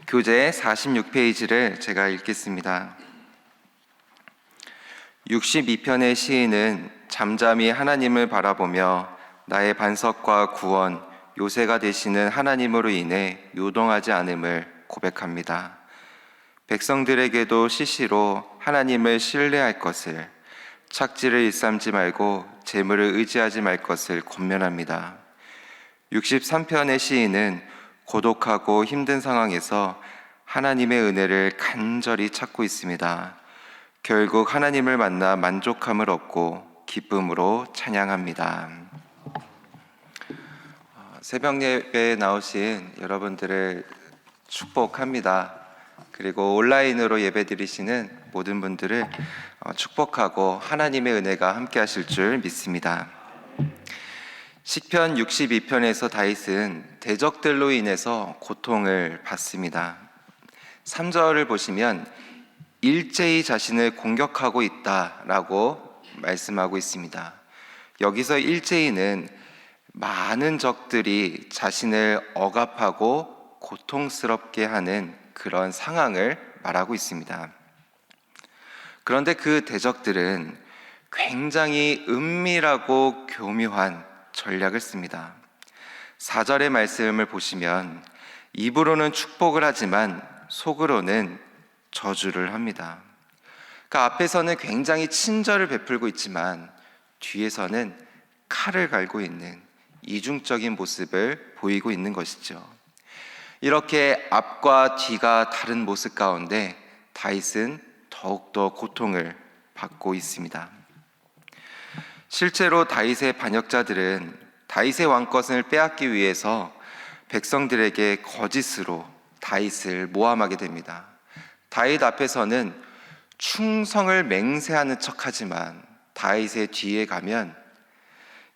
교재 46페이지를 제가 읽겠습니다. 62편의 시인은 잠잠히 하나님을 바라보며 나의 반석과 구원, 요새가 되시는 하나님으로 인해 요동하지 않음을 고백합니다. 백성들에게도 시시로 하나님을 신뢰할 것을, 착지를 일삼지 말고 재물을 의지하지 말 것을 권면합니다. 63편의 시인은 고독하고 힘든 상황에서 하나님의 은혜를 간절히 찾고 있습니다. 결국 하나님을 만나 만족함을 얻고 기쁨으로 찬양합니다. 새벽 예배에 나오신 여러분들을 축복합니다. 그리고 온라인으로 예배드리시는 모든 분들을 축복하고 하나님의 은혜가 함께 하실 줄 믿습니다. 시편 62편에서 다윗은 대적들로 인해서 고통을 받습니다. 3절을 보시면 일제히 자신을 공격하고 있다라고 말씀하고 있습니다. 여기서 일제히는 많은 적들이 자신을 억압하고 고통스럽게 하는 그런 상황을 말하고 있습니다. 그런데 그 대적들은 굉장히 은밀하고 교묘한 전략을 씁니다. 4절의 말씀을 보시면 입으로는 축복을 하지만 속으로는 저주를 합니다. 그 앞에서는 굉장히 친절을 베풀고 있지만 뒤에서는 칼을 갈고 있는 이중적인 모습을 보이고 있는 것이죠. 이렇게 앞과 뒤가 다른 모습 가운데 다윗은 더욱더 고통을 받고 있습니다. 실제로 다윗의 반역자들은 다윗의 왕권을 빼앗기 위해서 백성들에게 거짓으로 다윗을 모함하게 됩니다. 다윗 앞에서는 충성을 맹세하는 척하지만 다윗의 뒤에 가면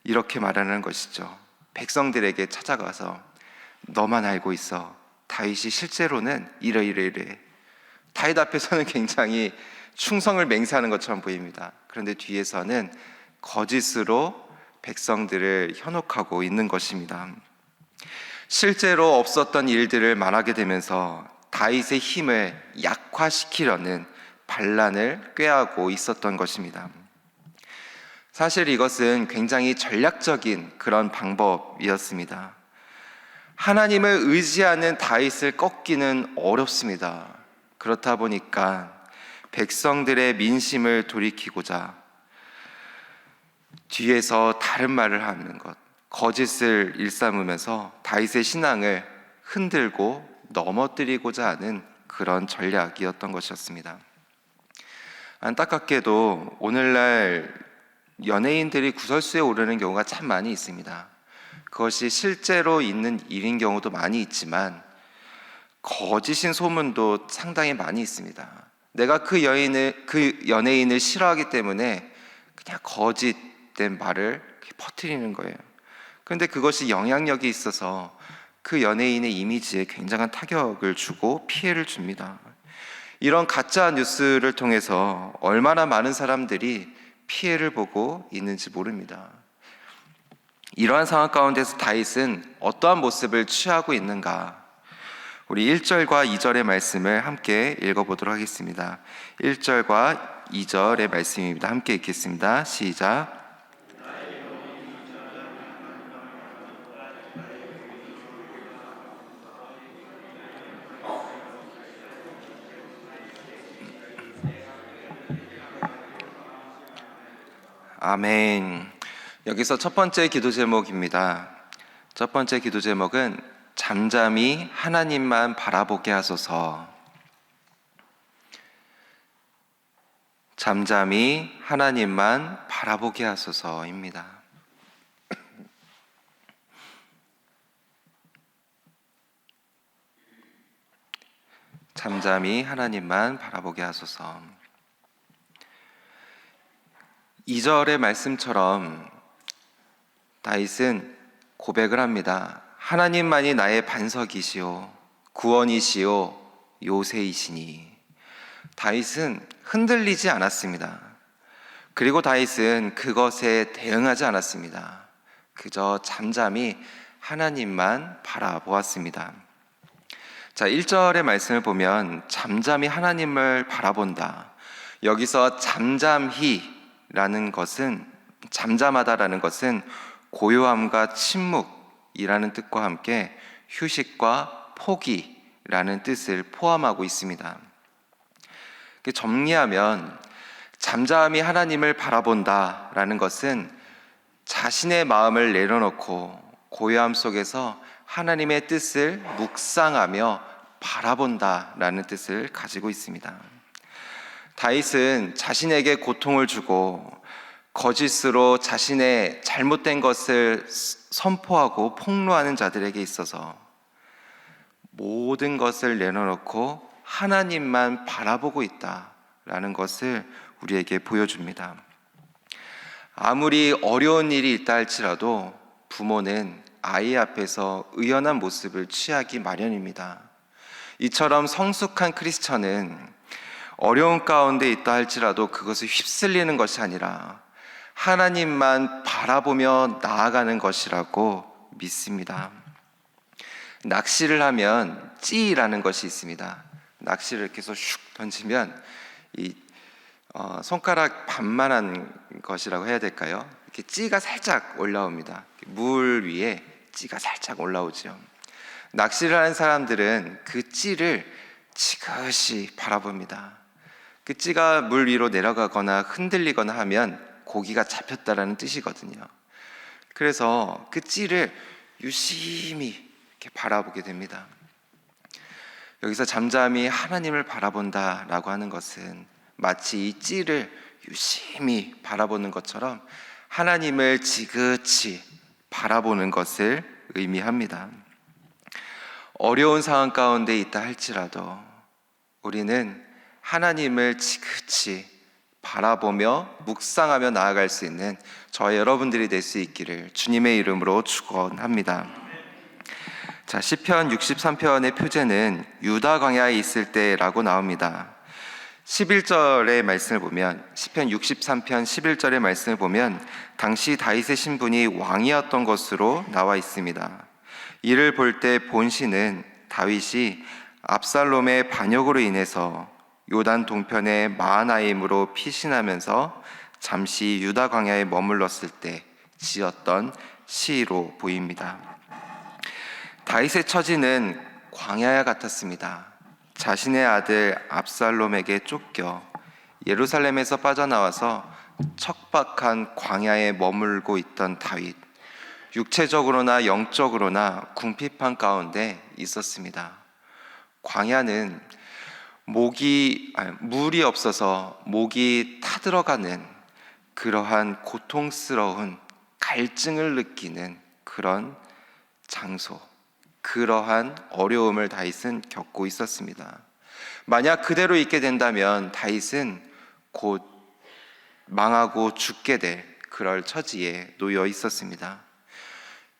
이렇게 말하는 것이죠. 백성들에게 찾아가서 너만 알고 있어. 다윗이 실제로는 이래. 다윗 앞에서는 굉장히 충성을 맹세하는 것처럼 보입니다. 그런데 뒤에서는 거짓으로 백성들을 현혹하고 있는 것입니다. 실제로 없었던 일들을 말하게 되면서 다윗의 힘을 약화시키려는 반란을 꾀하고 있었던 것입니다. 사실 이것은 굉장히 전략적인 그런 방법이었습니다. 하나님을 의지하는 다윗을 꺾기는 어렵습니다. 그렇다 보니까 백성들의 민심을 돌이키고자 뒤에서 다른 말을 하는 것, 거짓을 일삼으면서 다윗의 신앙을 흔들고 넘어뜨리고자 하는 그런 전략이었던 것이었습니다. 안타깝게도 오늘날 연예인들이 구설수에 오르는 경우가 참 많이 있습니다. 그것이 실제로 있는 일인 경우도 많이 있지만 거짓인 소문도 상당히 많이 있습니다. 내가 그 연예인을 싫어하기 때문에 그냥 거짓된 말을 퍼뜨리는 거예요. 그런데 그것이 영향력이 있어서 그 연예인의 이미지에 굉장한 타격을 주고 피해를 줍니다. 이런 가짜 뉴스를 통해서 얼마나 많은 사람들이 피해를 보고 있는지 모릅니다. 이러한 상황 가운데서 다윗은 어떠한 모습을 취하고 있는가? 우리 1절과 2절의 말씀을 함께 읽어보도록 하겠습니다. 1절과 2절의 말씀입니다. 함께 읽겠습니다. 시작. 아멘. 여기서 첫 번째 기도 제목입니다. 첫 번째 기도 제목은 잠잠히 하나님만 바라보게 하소서. 잠잠히 하나님만 바라보게 하소서입니다. 잠잠히 하나님만 바라보게 하소서. 2절의 말씀처럼 다윗은 고백을 합니다. 하나님만이 나의 반석이시오, 구원이시오, 요새이시니. 다윗은 흔들리지 않았습니다. 그리고 다윗은 그것에 대응하지 않았습니다. 그저 잠잠히 하나님만 바라보았습니다. 자, 1절의 말씀을 보면 잠잠히 하나님을 바라본다. 여기서 잠잠히라는 것은, 잠잠하다라는 것은 고요함과 침묵이라는 뜻과 함께 휴식과 포기라는 뜻을 포함하고 있습니다. 정리하면 잠잠히 하나님을 바라본다라는 것은 자신의 마음을 내려놓고 고요함 속에서 하나님의 뜻을 묵상하며 바라본다라는 뜻을 가지고 있습니다. 다윗은 자신에게 고통을 주고 거짓으로 자신의 잘못된 것을 선포하고 폭로하는 자들에게 있어서 모든 것을 내려놓고 하나님만 바라보고 있다라는 것을 우리에게 보여줍니다. 아무리 어려운 일이 있다 할지라도 부모는 아이 앞에서 의연한 모습을 취하기 마련입니다. 이처럼 성숙한 크리스천은 어려운 가운데 있다 할지라도 그것을 휩쓸리는 것이 아니라 하나님만 바라보며 나아가는 것이라고 믿습니다. 낚시를 하면 찌라는 것이 있습니다. 낚시를 이렇게 해서 슉 던지면 손가락 반만한 것이라고 해야 될까요? 이렇게 찌가 살짝 올라옵니다. 물 위에 찌가 살짝 올라오죠. 낚시를 하는 사람들은 그 찌를 지그시 바라봅니다. 그 찌가 물 위로 내려가거나 흔들리거나 하면 고기가 잡혔다라는 뜻이거든요. 그래서 그 찌를 유심히 이렇게 바라보게 됩니다. 여기서 잠잠히 하나님을 바라본다라고 하는 것은 마치 이 찌를 유심히 바라보는 것처럼 하나님을 지그치 바라보는 것을 의미합니다. 어려운 상황 가운데 있다 할지라도 우리는 하나님을 지그치 바라보며 묵상하며 나아갈 수 있는 저와 여러분들이 될 수 있기를 주님의 이름으로 축원합니다. 자, 시편 63편의 표제는 유다 광야에 있을 때라고 나옵니다. 11절의 말씀을 보면, 시편 63편 11절의 말씀을 보면 당시 다윗의 신분이 왕이었던 것으로 나와 있습니다. 이를 볼 때 본시는 다윗이 압살롬의 반역으로 인해서 요단 동편의 마하나임으로 피신하면서 잠시 유다 광야에 머물렀을 때 지었던 시로 보입니다. 다윗의 처지는 광야와 같았습니다. 자신의 아들 압살롬에게 쫓겨 예루살렘에서 빠져나와서 척박한 광야에 머물고 있던 다윗, 육체적으로나 영적으로나 궁핍한 가운데 있었습니다. 광야는 물이 없어서 목이 타들어가는 그러한 고통스러운 갈증을 느끼는 그런 장소, 그러한 어려움을 다윗은 겪고 있었습니다. 만약 그대로 있게 된다면 다윗은 곧 망하고 죽게 될 그럴 처지에 놓여 있었습니다.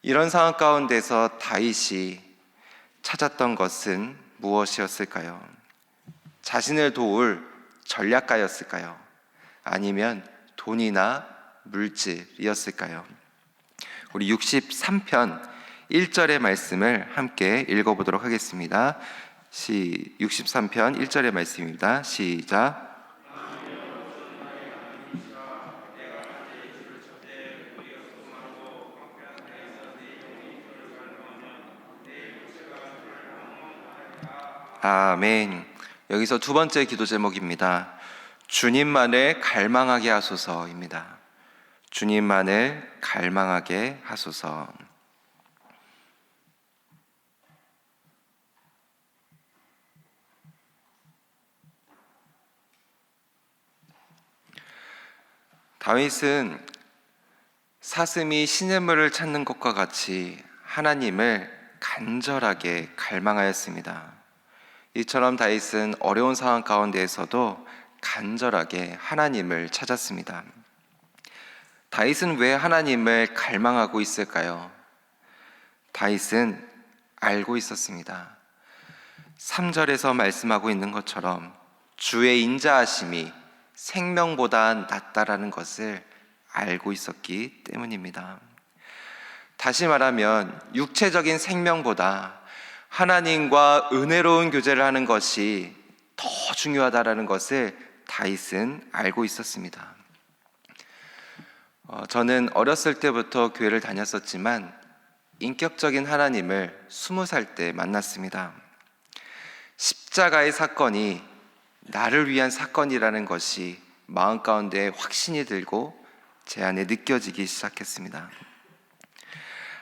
이런 상황 가운데서 다윗이 찾았던 것은 무엇이었을까요? 자신을 도울 전략가였을까요? 아니면 돈이나 물질이었을까요? 우리 63편 1절의 말씀을 함께 읽어보도록 하겠습니다. 63편 1절의 말씀입니다. 시작. 아멘. 여기서 두 번째 기도 제목입니다. 주님만을 갈망하게 하소서입니다. 주님만을 갈망하게 하소서. 다윗은 사슴이 시냇물을 찾는 것과 같이 하나님을 간절하게 갈망하였습니다. 이처럼 다윗은 어려운 상황 가운데에서도 간절하게 하나님을 찾았습니다. 다윗은 왜 하나님을 갈망하고 있을까요? 다윗은 알고 있었습니다. 3절에서 말씀하고 있는 것처럼 주의 인자하심이 생명보다 낫다라는 것을 알고 있었기 때문입니다. 다시 말하면 육체적인 생명보다 하나님과 은혜로운 교제를 하는 것이 더 중요하다라는 것을 다윗은 알고 있었습니다. 저는 어렸을 때부터 교회를 다녔었지만 인격적인 하나님을 20살 때 만났습니다. 십자가의 사건이 나를 위한 사건이라는 것이 마음 가운데 확신이 들고 제 안에 느껴지기 시작했습니다.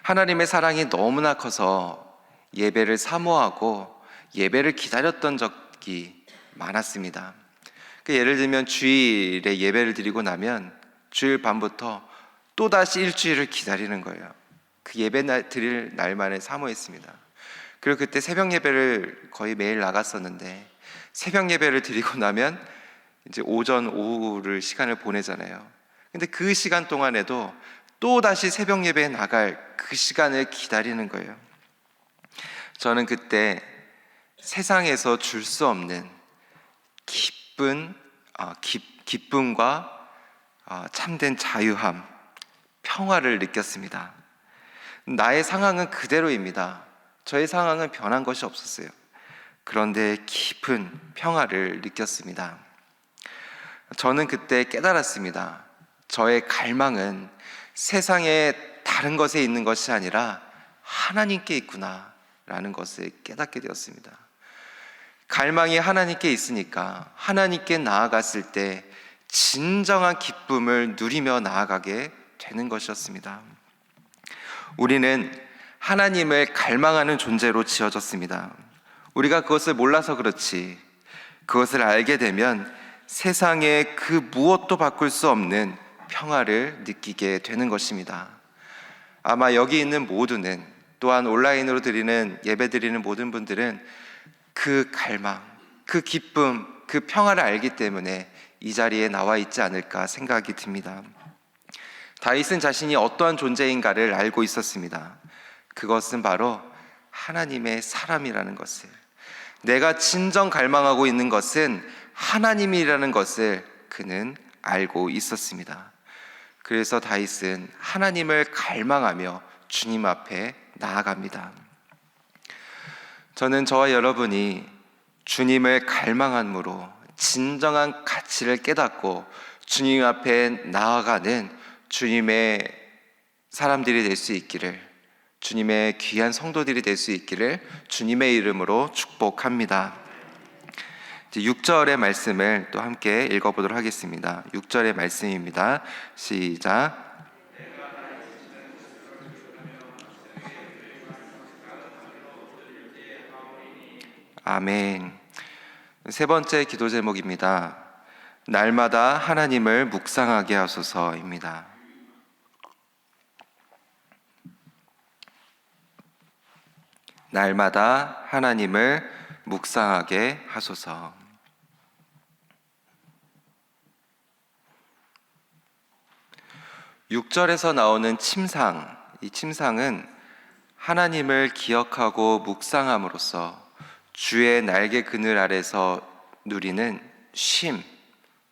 하나님의 사랑이 너무나 커서 예배를 사모하고 예배를 기다렸던 적이 많았습니다. 예를 들면 주일에 예배를 드리고 나면 주일 밤부터 또다시 일주일을 기다리는 거예요. 그 예배 드릴 날만을 사모했습니다. 그리고 그때 새벽 예배를 거의 매일 나갔었는데 새벽 예배를 드리고 나면 이제 오전, 오후를 시간을 보내잖아요. 근데 그 시간 동안에도 또다시 새벽 예배에 나갈 그 시간을 기다리는 거예요. 저는 그때 세상에서 줄 수 없는 기쁨과 참된 자유함, 평화를 느꼈습니다. 나의 상황은 그대로입니다. 저의 상황은 변한 것이 없었어요. 그런데 깊은 평화를 느꼈습니다. 저는 그때 깨달았습니다. 저의 갈망은 세상의 다른 것에 있는 것이 아니라 하나님께 있구나 라는 것을 깨닫게 되었습니다. 갈망이 하나님께 있으니까 하나님께 나아갔을 때 진정한 기쁨을 누리며 나아가게 되는 것이었습니다. 우리는 하나님을 갈망하는 존재로 지어졌습니다. 우리가 그것을 몰라서 그렇지, 그것을 알게 되면 세상의 그 무엇도 바꿀 수 없는 평화를 느끼게 되는 것입니다. 아마 여기 있는 모두는, 또한 온라인으로 드리는 예배 드리는 모든 분들은 그 갈망, 그 기쁨, 그 평화를 알기 때문에 이 자리에 나와 있지 않을까 생각이 듭니다. 다윗은 자신이 어떠한 존재인가를 알고 있었습니다. 그것은 바로 하나님의 사람이라는 것을, 내가 진정 갈망하고 있는 것은 하나님이라는 것을 그는 알고 있었습니다. 그래서 다윗은 하나님을 갈망하며 주님 앞에 나아갑니다. 저는 저와 여러분이 주님을 갈망함으로 진정한 가치를 깨닫고 주님 앞에 나아가는 주님의 사람들이 될 수 있기를, 주님의 귀한 성도들이 될 수 있기를 주님의 이름으로 축복합니다. 6절의 말씀을 또 함께 읽어보도록 하겠습니다. 6절의 말씀입니다. 시작. 아멘. 세 번째 기도 제목입니다. 날마다 하나님을 묵상하게 하소서입니다. 날마다 하나님을 묵상하게 하소서. (6절에서) 나오는 침상, 이 침상은 하나님을 기억하고 묵상함으로써 주의 날개 그늘 아래서 누리는 쉼,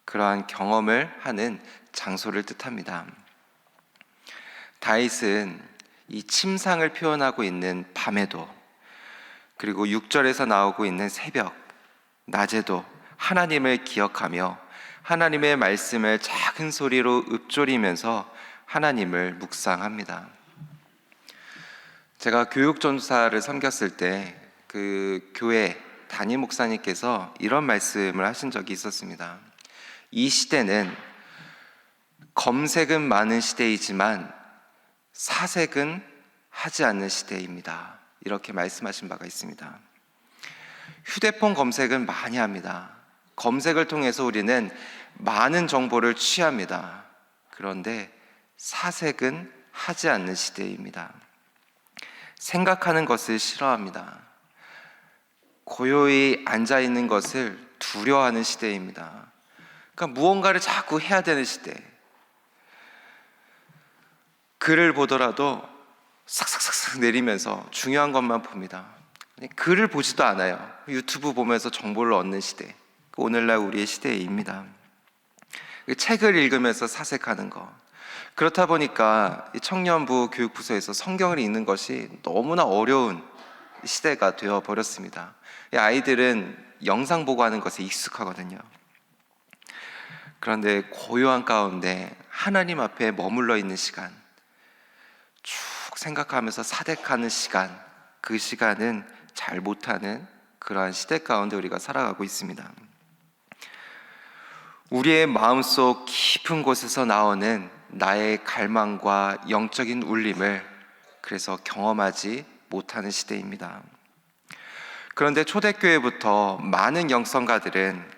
그러한 경험을 하는 장소를 뜻합니다. 다윗은 이 침상을 표현하고 있는 밤에도, 그리고 6절에서 나오고 있는 새벽, 낮에도 하나님을 기억하며 하나님의 말씀을 작은 소리로 읊조리면서 하나님을 묵상합니다. 제가 교육전사를 섬겼을 때 그 교회 담임 목사님께서 이런 말씀을 하신 적이 있었습니다. 이 시대는 검색은 많은 시대이지만 사색은 하지 않는 시대입니다. 이렇게 말씀하신 바가 있습니다. 휴대폰 검색은 많이 합니다. 검색을 통해서 우리는 많은 정보를 취합니다. 그런데 사색은 하지 않는 시대입니다. 생각하는 것을 싫어합니다. 고요히 앉아있는 것을 두려워하는 시대입니다. 그러니까 무언가를 자꾸 해야 되는 시대. 글을 보더라도 싹싹싹싹 내리면서 중요한 것만 봅니다. 글을 보지도 않아요. 유튜브 보면서 정보를 얻는 시대, 오늘날 우리의 시대입니다. 책을 읽으면서 사색하는 것. 그렇다 보니까 청년부 교육부서에서 성경을 읽는 것이 너무나 어려운 시대가 되어 버렸습니다. 아이들은 영상 보고 하는 것에 익숙하거든요. 그런데 고요한 가운데 하나님 앞에 머물러 있는 시간, 쭉 생각하면서 사색하는 시간, 그 시간은 잘 못하는 그러한 시대 가운데 우리가 살아가고 있습니다. 우리의 마음속 깊은 곳에서 나오는 나의 갈망과 영적인 울림을 그래서 경험하지 못하는 시대입니다. 그런데 초대교회부터 많은 영성가들은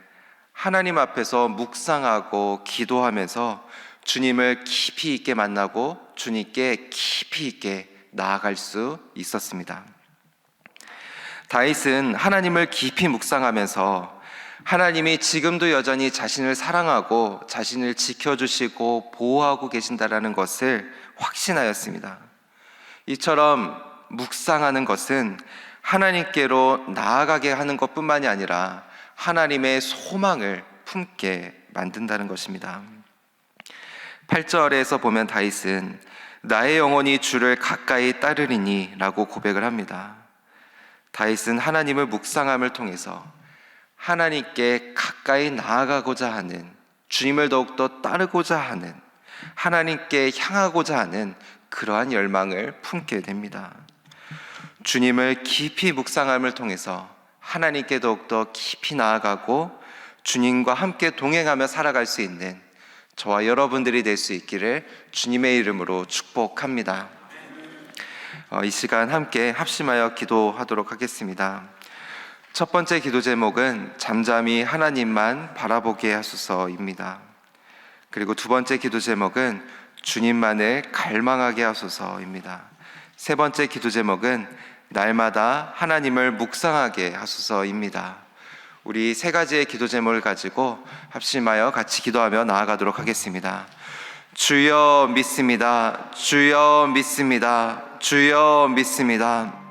하나님 앞에서 묵상하고 기도하면서 주님을 깊이 있게 만나고 주님께 깊이 있게 나아갈 수 있었습니다. 다윗은 하나님을 깊이 묵상하면서 하나님이 지금도 여전히 자신을 사랑하고 자신을 지켜주시고 보호하고 계신다라는 것을 확신하였습니다. 이처럼 묵상하는 것은 하나님께로 나아가게 하는 것뿐만이 아니라 하나님의 소망을 품게 만든다는 것입니다. 8절에서 보면 다윗은 나의 영혼이 주를 가까이 따르리니 라고 고백을 합니다. 다윗은 하나님을 묵상함을 통해서 하나님께 가까이 나아가고자 하는, 주님을 더욱더 따르고자 하는, 하나님께 향하고자 하는 그러한 열망을 품게 됩니다. 주님을 깊이 묵상함을 통해서 하나님께 더욱더 깊이 나아가고 주님과 함께 동행하며 살아갈 수 있는 저와 여러분들이 될 수 있기를 주님의 이름으로 축복합니다. 이 시간 함께 합심하여 기도하도록 하겠습니다. 첫 번째 기도 제목은 잠잠히 하나님만 바라보게 하소서입니다. 그리고 두 번째 기도 제목은 주님만을 갈망하게 하소서입니다. 세 번째 기도 제목은 날마다 하나님을 묵상하게 하소서입니다. 우리 세 가지의 기도 제목을 가지고 합심하여 같이 기도하며 나아가도록 하겠습니다. 주여 믿습니다. 주여 믿습니다. 주여 믿습니다.